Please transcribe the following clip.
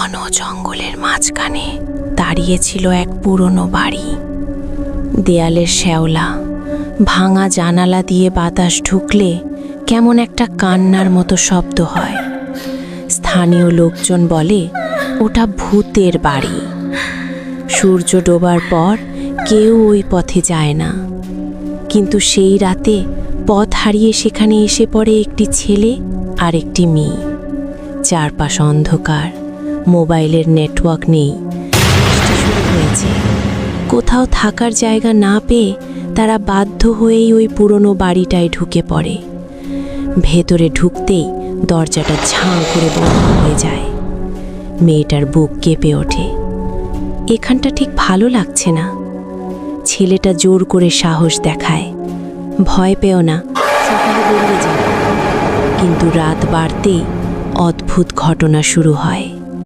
ঘন জঙ্গলের মাঝখানে দাঁড়িয়ে ছিল এক পুরনো বাড়ি। দেয়ালের শ্যাওলা, ভাঙা জানালা দিয়ে বাতাস ঢুকলে কেমন একটা কান্নার মতো শব্দ হয়। স্থানীয় লোকজন বলে ওটা ভূতের বাড়ি। সূর্য ডোবার পর কেউ ওই পথে যায় না, কিন্তু সেই রাতে পথ হারিয়ে সেখানে এসে পড়ে একটি ছেলে আর একটি মেয়ে। চারপাশ অন্ধকার, মোবাইলের নেটওয়ার্ক নেই। বৃষ্টি শুরু হয়েছে। কোথাও থাকার জায়গা না পেয়ে তারা বাধ্য হয়েই ওই পুরনো বাড়িটায় ঢুকে পড়ে। ভেতরে ঢুকতেই দরজাটা ঝাঁ করে বন্ধ হয়ে যায়। মেয়েটার বুক কেঁপে ওঠে। এখানটা ঠিক ভালো লাগছে না। ছেলেটা জোর করে সাহস দেখায়, ভয় পেও না, সকালে বেরিয়ে যাবে। কিন্তু রাত বাড়তেই অদ্ভুত ঘটনা শুরু হয়।